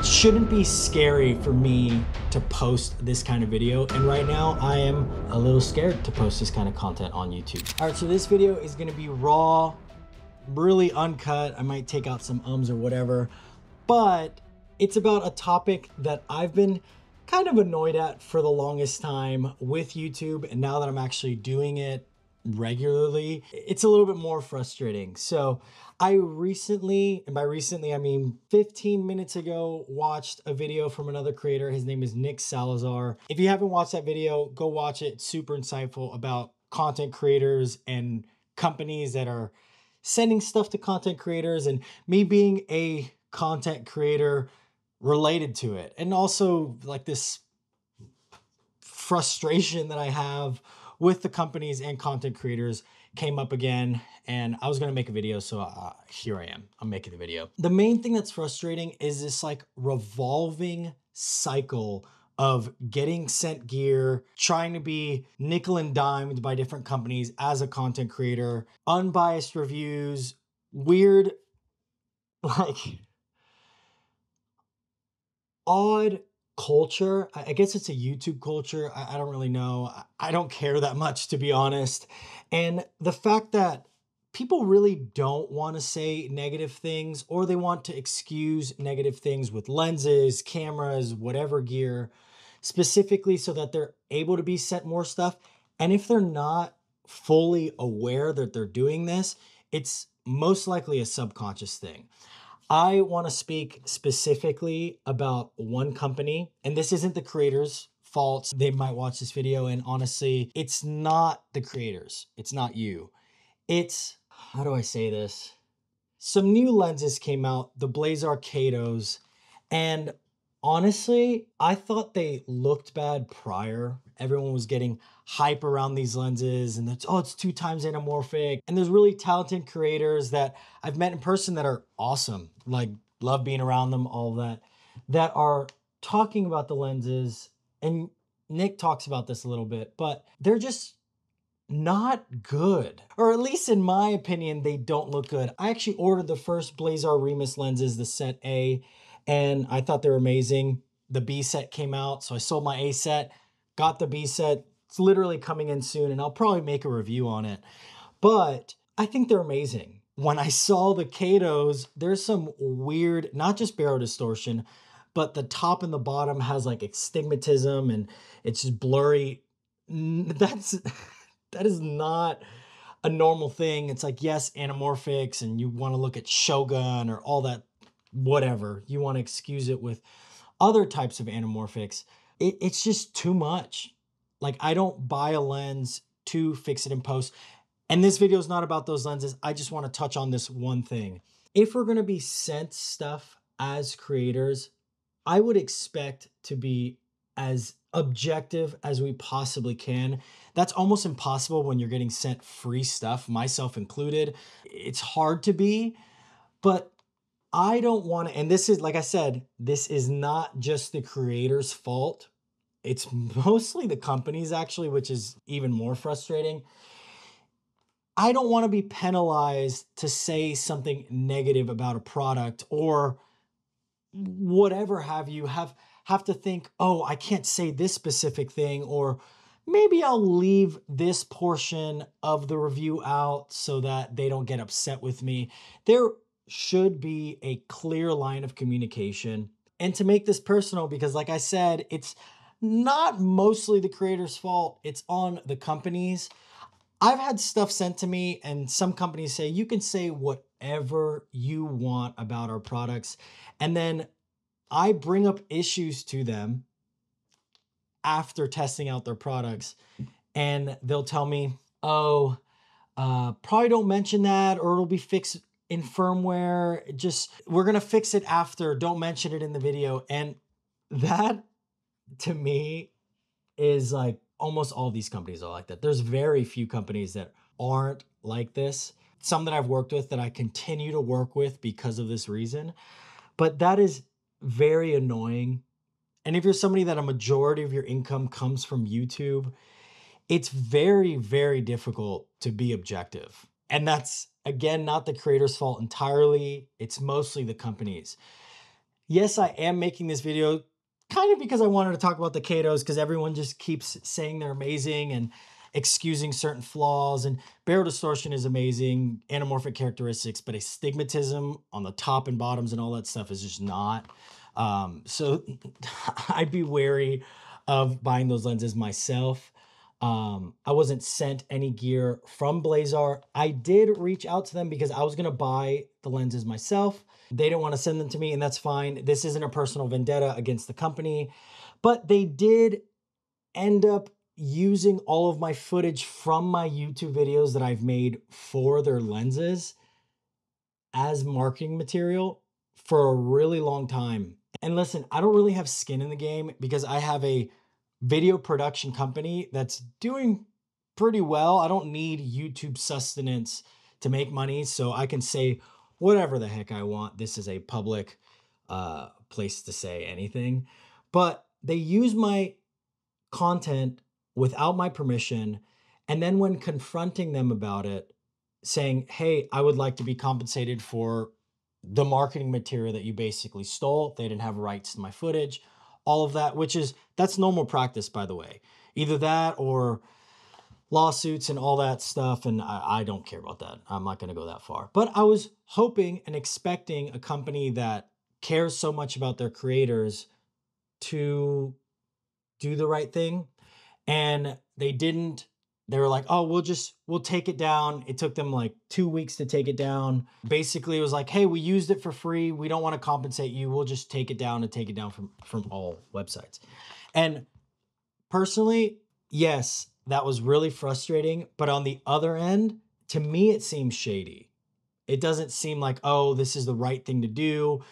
shouldn't be scary for me to post this kind of video. And right now I am a little scared to post this kind of content on YouTube. All right, so this video is gonna be raw, really uncut. I might take out some ums or whatever, but it's about a topic that I've been kind of annoyed at for the longest time with YouTube. And now that I'm actually doing it regularly, it's a little bit more frustrating. So I recently, and by recently I mean 15 minutes ago, watched a video from another creator. His name is Nick Salazar. If you haven't watched that video, go watch it. It's super insightful about content creators and companies that are sending stuff to content creators, and me being a content creator related to it. And also like this frustration that I have with the companies and content creators came up again, and I was gonna make a video, so here I am. I'm making the video. The main thing that's frustrating is this like revolving cycle of getting sent gear, trying to be nickel and dimed by different companies as a content creator, unbiased reviews, weird, like odd culture. I guess it's a YouTube culture. I don't really know. I don't care that much, to be honest. And the fact that people really don't want to say negative things, or they want to excuse negative things with lenses, cameras, whatever gear, specifically so that they're able to be sent more stuff. And if they're not fully aware that they're doing this, it's most likely a subconscious thing. I want to speak specifically about one company, and this isn't the creators' fault. They might watch this video, and honestly, it's not the creators. It's not you. It's, how do I say this? Some new lenses came out, the Blazar Katos, and honestly, I thought they looked bad prior. Everyone was getting hype around these lenses, and it's, oh, it's 2 times anamorphic. And there's really talented creators that I've met in person that are awesome, like love being around them, all that are talking about the lenses. And Nick talks about this a little bit, but they're just not good, or at least in my opinion, they don't look good. I actually ordered the first Blazar Remus lenses, the set A, and I thought they were amazing. The B set came out, so I sold my A set, got the B set. It's literally coming in soon, and I'll probably make a review on it. But I think they're amazing. When I saw the Katos, there's some weird, not just barrel distortion, but the top and the bottom has like astigmatism, and it's just blurry. That is not a normal thing. It's like, yes, anamorphics, and you want to look at Shogun or all that, whatever. You want to excuse it with other types of anamorphics. It's just too much. Like, I don't buy a lens to fix it in post. And this video is not about those lenses. I just want to touch on this one thing. If we're going to be sent stuff as creators, I would expect to be as objective as we possibly can. That's almost impossible when you're getting sent free stuff, myself included. It's hard to be, but I don't want to, and this is, like I said, this is not just the creator's fault. It's mostly the company's actually, which is even more frustrating. I don't want to be penalized to say something negative about a product or whatever have you, have to think, oh, I can't say this specific thing, or maybe I'll leave this portion of the review out so that they don't get upset with me. There should be a clear line of communication. And to make this personal, because like I said, it's not mostly the creator's fault, it's on the companies. I've had stuff sent to me, and some companies say, you can say whatever you want about our products. And then I bring up issues to them after testing out their products, and they'll tell me, oh, probably don't mention that, or it'll be fixed in firmware. Just, we're going to fix it after. Don't mention it in the video. And that, to me, is like, almost all these companies are like that. There's very few companies that aren't like this. Some that I've worked with that I continue to work with because of this reason. But that is very annoying. And if you're somebody that a majority of your income comes from YouTube, it's very, very difficult to be objective. And that's, again, not the creator's fault entirely. It's mostly the companies. Yes, I am making this video kind of because I wanted to talk about the Katos because everyone just keeps saying they're amazing and excusing certain flaws. And barrel distortion is amazing, anamorphic characteristics, but astigmatism on the top and bottoms and all that stuff is just not. So I'd be wary of buying those lenses myself. I wasn't sent any gear from Blazar. I did reach out to them because I was going to buy the lenses myself. They didn't want to send them to me, and that's fine. This isn't a personal vendetta against the company, but they did end up using all of my footage from my YouTube videos that I've made for their lenses as marketing material for a really long time. And listen, I don't really have skin in the game because I have a video production company that's doing pretty well. I don't need YouTube sustenance to make money, so I can say whatever the heck I want. This is a public place to say anything. But they use my content without my permission. And then when confronting them about it, saying, hey, I would like to be compensated for the marketing material that you basically stole. They didn't have rights to my footage, all of that, that's normal practice, by the way. Either that or lawsuits and all that stuff. And I don't care about that. I'm not going to go that far. But I was hoping and expecting a company that cares so much about their creators to do the right thing. And they didn't. They were like, oh, we'll take it down. It took them like 2 weeks to take it down. Basically, it was like, hey, we used it for free. We don't want to compensate you. We'll just take it down and take it down from all websites. And personally, yes, that was really frustrating. But on the other end, to me, it seems shady. It doesn't seem like, oh, this is the right thing to do.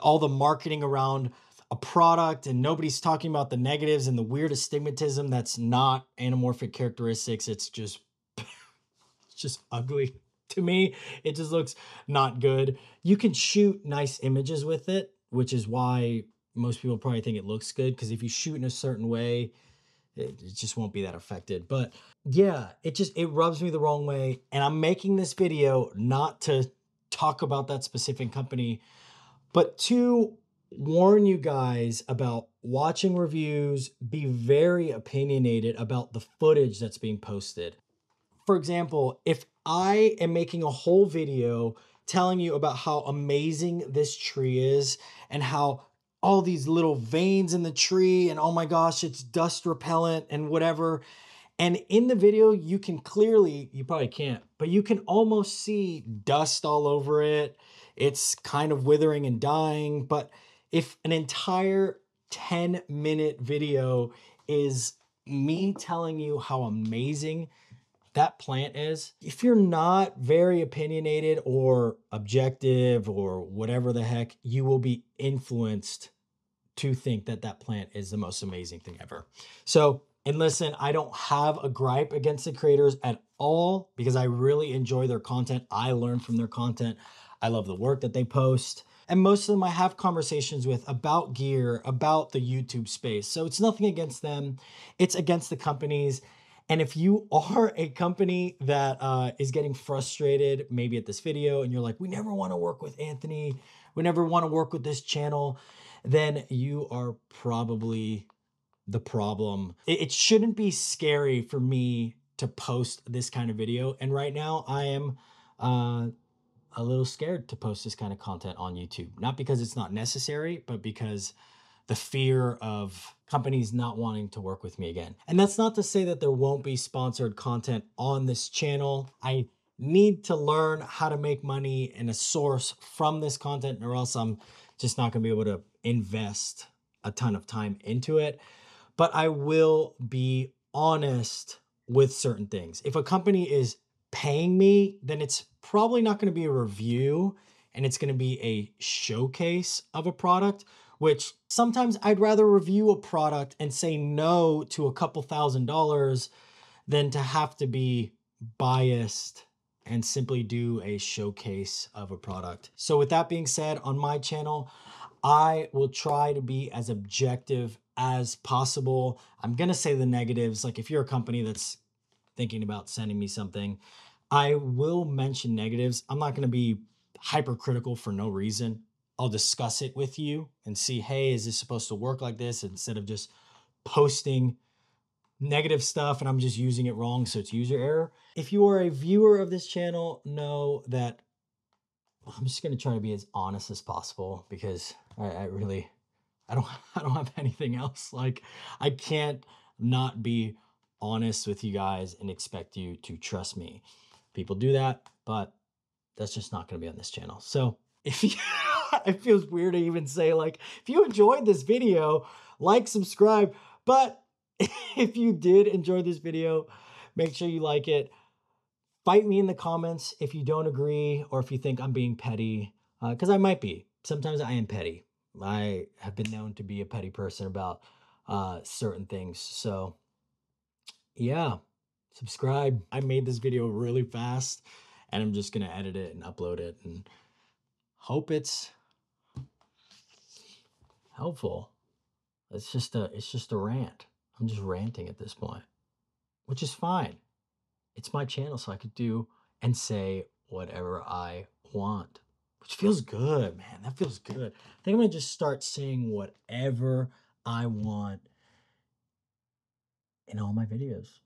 All the marketing around a product and nobody's talking about the negatives and the weird astigmatism that's not anamorphic characteristics. It's just ugly. To me, it just looks not good. You can shoot nice images with it, which is why most people probably think it looks good, because if you shoot in a certain way, it just won't be that affected. But yeah, it rubs me the wrong way. And I'm making this video not to talk about that specific company, but to warn you guys about watching reviews, be very opinionated about the footage that's being posted. For example, if I am making a whole video telling you about how amazing this tree is and how all these little veins in the tree and oh my gosh, it's dust repellent and whatever. And in the video, you can clearly, you probably can't, but you can almost see dust all over it. It's kind of withering and dying. But if an entire 10-minute video is me telling you how amazing that plant is, if you're not very opinionated or objective or whatever the heck, you will be influenced to think that that plant is the most amazing thing ever. So, and listen, I don't have a gripe against the creators at all because I really enjoy their content. I learn from their content. I love the work that they post. And most of them I have conversations with about gear, about the YouTube space. So it's nothing against them. It's against the companies. And if you are a company that is getting frustrated maybe at this video and you're like, we never want to work with Anthony, we never want to work with this channel, then you are probably the problem. It shouldn't be scary for me to post this kind of video. And right now I am a little scared to post this kind of content on YouTube. Not because it's not necessary, but because the fear of companies not wanting to work with me again. And that's not to say that there won't be sponsored content on this channel. I need to learn how to make money and a source from this content, or else I'm just not going to be able to invest a ton of time into it. But I will be honest with certain things. If a company is paying me, then it's probably not going to be a review and it's going to be a showcase of a product, which sometimes I'd rather review a product and say no to a couple $1,000s than to have to be biased and simply do a showcase of a product. So with that being said, on my channel, I will try to be as objective as possible. I'm going to say the negatives. Like if you're a company that's thinking about sending me something, I will mention negatives. I'm not going to be hypercritical for no reason. I'll discuss it with you and see, hey, is this supposed to work like this, instead of just posting negative stuff and I'm just using it wrong, so it's user error. If you are a viewer of this channel, know that I'm just going to try to be as honest as possible, because I really, I don't I don't have anything else. Like, I can't not be honest with you guys and expect you to trust me. People do that, but that's just not going to be on this channel. So if you, it feels weird to even say, like, if you enjoyed this video, like, subscribe. But if you did enjoy this video, make sure you like it. Fight me in the comments if you don't agree, or if you think I'm being petty, because I might be. Sometimes I am petty. I have been known to be a petty person about certain things. So yeah, subscribe. I made this video really fast, and I'm just gonna edit it and upload it, and hope it's helpful. It's just a rant. I'm just ranting at this point, which is fine. It's my channel, so I could do and say whatever I want, which feels good, man. That feels good. I think I'm gonna just start saying whatever I want in all my videos.